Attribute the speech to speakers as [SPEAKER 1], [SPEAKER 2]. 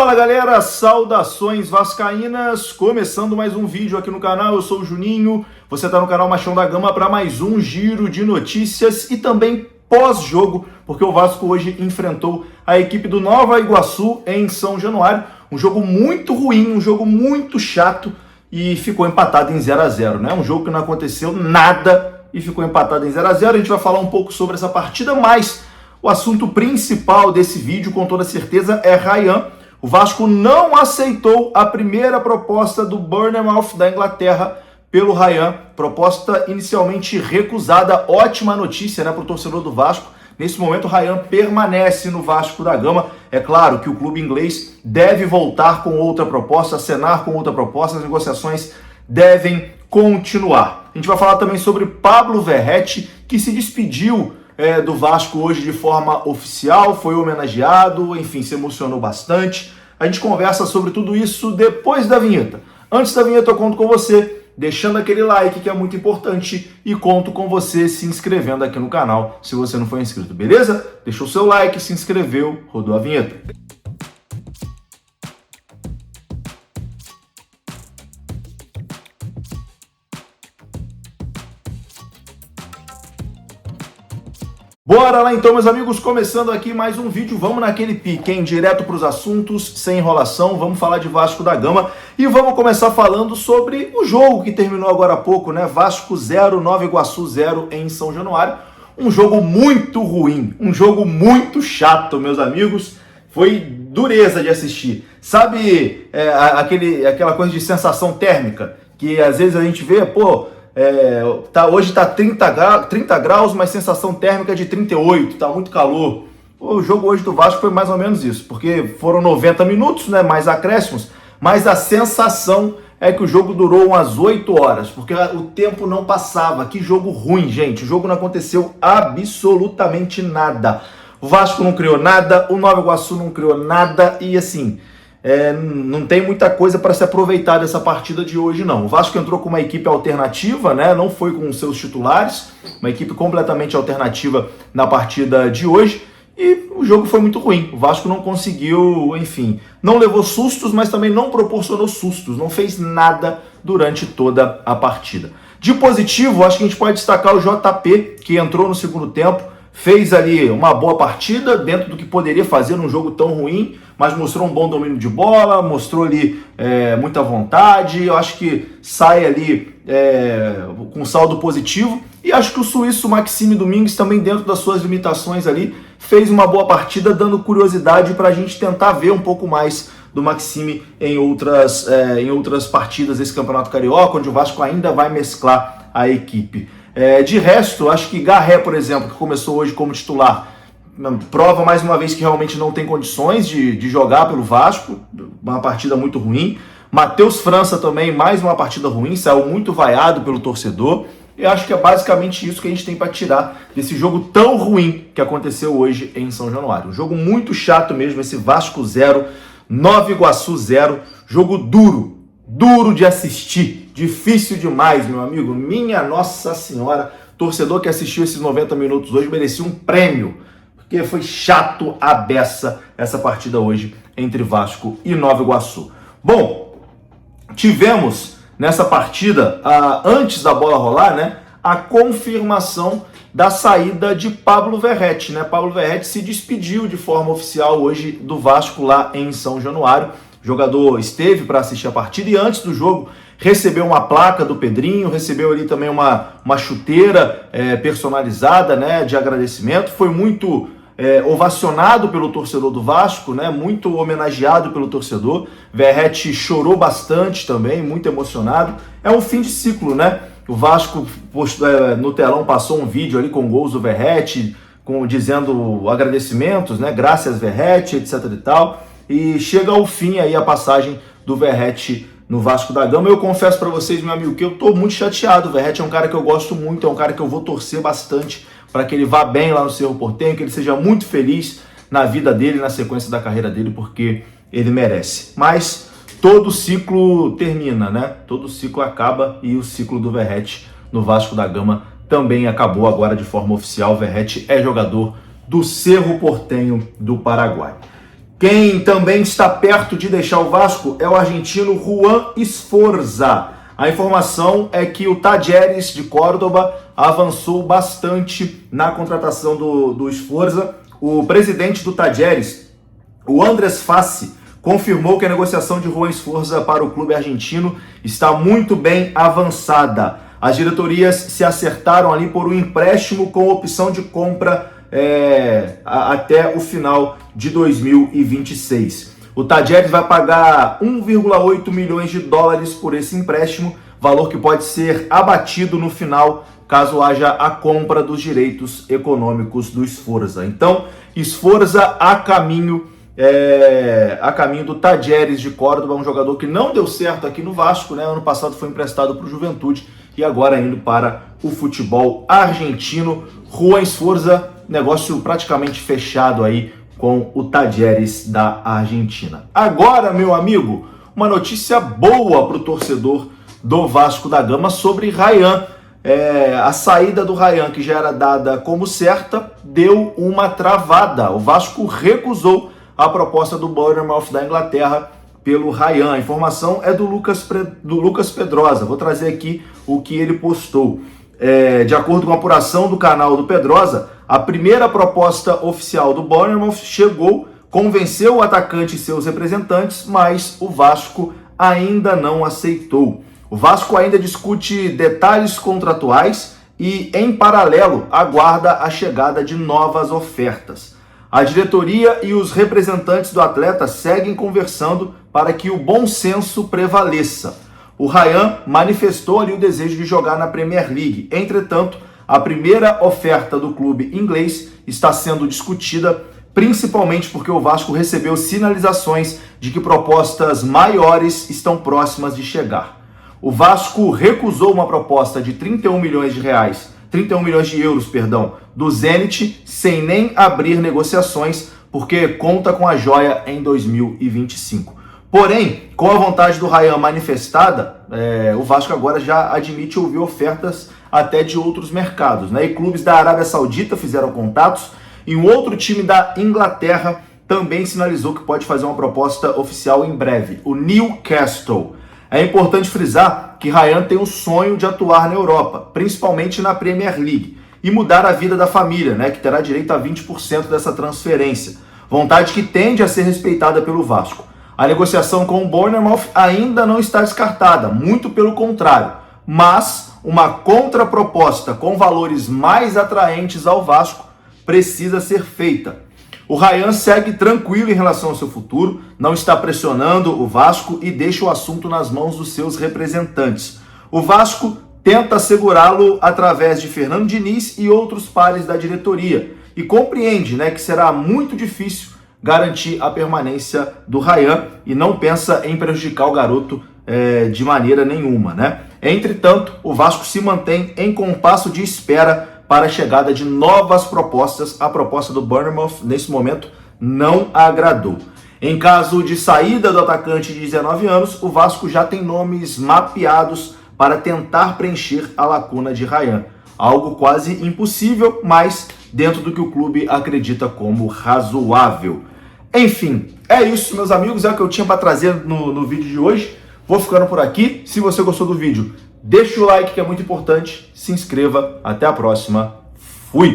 [SPEAKER 1] Fala galera, saudações vascaínas, começando mais um vídeo aqui no canal, eu sou o Juninho, você está no canal Machão da Gama para mais um giro de notícias e também pós-jogo, porque o Vasco hoje enfrentou a equipe do Nova Iguaçu em São Januário, um jogo muito ruim, um jogo muito chato e ficou empatado em 0 a 0, né? Um jogo que não aconteceu nada e ficou empatado em 0 a 0, a gente vai falar um pouco sobre essa partida, mas o assunto principal desse vídeo, com toda certeza, é Ryan. O Vasco não aceitou a primeira proposta do Bournemouth da Inglaterra pelo Ryan, proposta inicialmente recusada. Ótima notícia, né, para o torcedor do Vasco. Nesse momento o Ryan permanece no Vasco da Gama. É claro que o clube inglês deve voltar com outra proposta, acenar com outra proposta, as negociações devem continuar. A gente vai falar também sobre Pablo Verratti, que se despediu do Vasco hoje de forma oficial, foi homenageado, enfim, se emocionou bastante. A gente conversa sobre tudo isso depois da vinheta. Antes da vinheta eu conto com você, deixando aquele like que é muito importante, e conto com você se inscrevendo aqui no canal, se você não for inscrito, beleza? Deixou o seu like, se inscreveu, rodou a vinheta. Bora lá então, meus amigos, começando aqui mais um vídeo, vamos naquele pique, hein? Direto para os assuntos, sem enrolação, vamos falar de Vasco da Gama e vamos começar falando sobre o jogo que terminou agora há pouco, né? Vasco 0, Nova Iguaçu 0 em São Januário, um jogo muito ruim, um jogo muito chato, meus amigos, foi dureza de assistir. Sabe aquela coisa de sensação térmica, que às vezes a gente vê, hoje tá 30 graus, mas sensação térmica de 38, tá muito calor. O jogo hoje do Vasco foi mais ou menos isso, porque foram 90 minutos, né, mais acréscimos, mas a sensação é que o jogo durou umas 8 horas, porque o tempo não passava. Que jogo ruim, gente, o jogo não aconteceu absolutamente nada. O Vasco não criou nada, o Nova Iguaçu não criou nada e assim... não tem muita coisa para se aproveitar dessa partida de hoje, não. O Vasco entrou com uma equipe alternativa, né? Não foi com os seus titulares, uma equipe completamente alternativa na partida de hoje, e o jogo foi muito ruim. O Vasco não conseguiu, enfim, não levou sustos, mas também não proporcionou sustos, não fez nada durante toda a partida. De positivo, acho que a gente pode destacar o JP, que entrou no segundo tempo, fez ali uma boa partida, dentro do que poderia fazer num jogo tão ruim, mas mostrou um bom domínio de bola, mostrou ali muita vontade. Eu acho que sai ali com saldo positivo. E acho que o suíço Maxime Domingues também, dentro das suas limitações ali, fez uma boa partida, dando curiosidade para a gente tentar ver um pouco mais do Maxime em outras partidas desse Campeonato Carioca, onde o Vasco ainda vai mesclar a equipe. De resto, acho que Garré, por exemplo, que começou hoje como titular, prova mais uma vez que realmente não tem condições de jogar pelo Vasco, uma partida muito ruim. Matheus França também, mais uma partida ruim, saiu muito vaiado pelo torcedor. E acho que é basicamente isso que a gente tem para tirar desse jogo tão ruim que aconteceu hoje em São Januário. Um jogo muito chato mesmo, esse Vasco 0, Nova Iguaçu 0, jogo duro de assistir, difícil demais, meu amigo, minha Nossa Senhora. Torcedor que assistiu esses 90 minutos hoje merecia um prêmio, porque foi chato a beça essa partida hoje entre Vasco e Nova Iguaçu. Bom, tivemos nessa partida, antes da bola rolar, né, a confirmação da saída de Pablo Verratti, né? Pablo Verratti se despediu de forma oficial hoje do Vasco lá em São Januário. O jogador esteve para assistir a partida e antes do jogo recebeu uma placa do Pedrinho, recebeu ali também uma chuteira personalizada, né, de agradecimento. Foi muito ovacionado pelo torcedor do Vasco, né, muito homenageado pelo torcedor. Verratti chorou bastante também, muito emocionado. É um fim de ciclo, né? O Vasco no telão passou um vídeo ali com gols do Verratti, dizendo agradecimentos, né, graças Verratti, etc e tal. E chega ao fim aí a passagem do Verratti no Vasco da Gama. Eu confesso para vocês, meu amigo, que eu tô muito chateado. O Verratti é um cara que eu gosto muito, é um cara que eu vou torcer bastante para que ele vá bem lá no Cerro Porteño, que ele seja muito feliz na vida dele, na sequência da carreira dele, porque ele merece. Mas todo ciclo termina, né? Todo ciclo acaba e o ciclo do Verratti no Vasco da Gama também acabou agora de forma oficial. O Verratti é jogador do Cerro Porteño do Paraguai. Quem também está perto de deixar o Vasco é o argentino Juan Sforza. A informação é que o Talleres de Córdoba avançou bastante na contratação do Sforza. O presidente do Talleres, o Andrés Fassi, confirmou que a negociação de Juan Sforza para o clube argentino está muito bem avançada. As diretorias se acertaram ali por um empréstimo com opção de compra até o final de 2026. O Talleres vai pagar 1,8 milhões de dólares por esse empréstimo, valor que pode ser abatido no final, caso haja a compra dos direitos econômicos do Sforza. Então, Sforza a caminho do Talleres de Córdoba, um jogador que não deu certo aqui no Vasco, né? Ano passado foi emprestado para o Juventude e agora indo para o futebol argentino. Juan Sforza, negócio praticamente fechado aí com o Talleres da Argentina. Agora, meu amigo, uma notícia boa para o torcedor do Vasco da Gama sobre Ryan. A saída do Ryan, que já era dada como certa, deu uma travada. O Vasco recusou a proposta do Bournemouth da Inglaterra pelo Ryan. A informação é do Lucas Pedrosa. Vou trazer aqui o que ele postou. De acordo com a apuração do canal do Pedrosa, a primeira proposta oficial do Bournemouth chegou, convenceu o atacante e seus representantes, mas o Vasco ainda não aceitou. O Vasco ainda discute detalhes contratuais e, em paralelo, aguarda a chegada de novas ofertas. A diretoria e os representantes do atleta seguem conversando para que o bom senso prevaleça. O Ryan manifestou ali o desejo de jogar na Premier League. Entretanto, a primeira oferta do clube inglês está sendo discutida, principalmente porque o Vasco recebeu sinalizações de que propostas maiores estão próximas de chegar. O Vasco recusou uma proposta de 31 milhões de euros, do Zenit, sem nem abrir negociações, porque conta com a joia em 2025. Porém, com a vontade do Ryan manifestada, o Vasco agora já admite ouvir ofertas até de outros mercados, né? E clubes da Arábia Saudita fizeram contatos e um outro time da Inglaterra também sinalizou que pode fazer uma proposta oficial em breve, o Newcastle. É importante frisar que Ryan tem o sonho de atuar na Europa, principalmente na Premier League, e mudar a vida da família, né, que terá direito a 20% dessa transferência. Vontade que tende a ser respeitada pelo Vasco. A negociação com o Bournemouth ainda não está descartada, muito pelo contrário, mas uma contraproposta com valores mais atraentes ao Vasco precisa ser feita. O Ryan segue tranquilo em relação ao seu futuro, não está pressionando o Vasco e deixa o assunto nas mãos dos seus representantes. O Vasco tenta segurá-lo através de Fernando Diniz e outros pares da diretoria e compreende, né, que será muito difícil garantir a permanência do Ryan e não pensa em prejudicar o garoto de maneira nenhuma, né? Entretanto, o Vasco se mantém em compasso de espera para a chegada de novas propostas. A proposta do Bournemouth, nesse momento, não agradou. Em caso de saída do atacante de 19 anos, o Vasco já tem nomes mapeados para tentar preencher a lacuna de Ryan. Algo quase impossível, mas dentro do que o clube acredita como razoável. Enfim, é isso, meus amigos, é o que eu tinha para trazer no vídeo de hoje. Vou ficando por aqui. Se você gostou do vídeo, deixa o like, que é muito importante. Se inscreva. Até a próxima. Fui!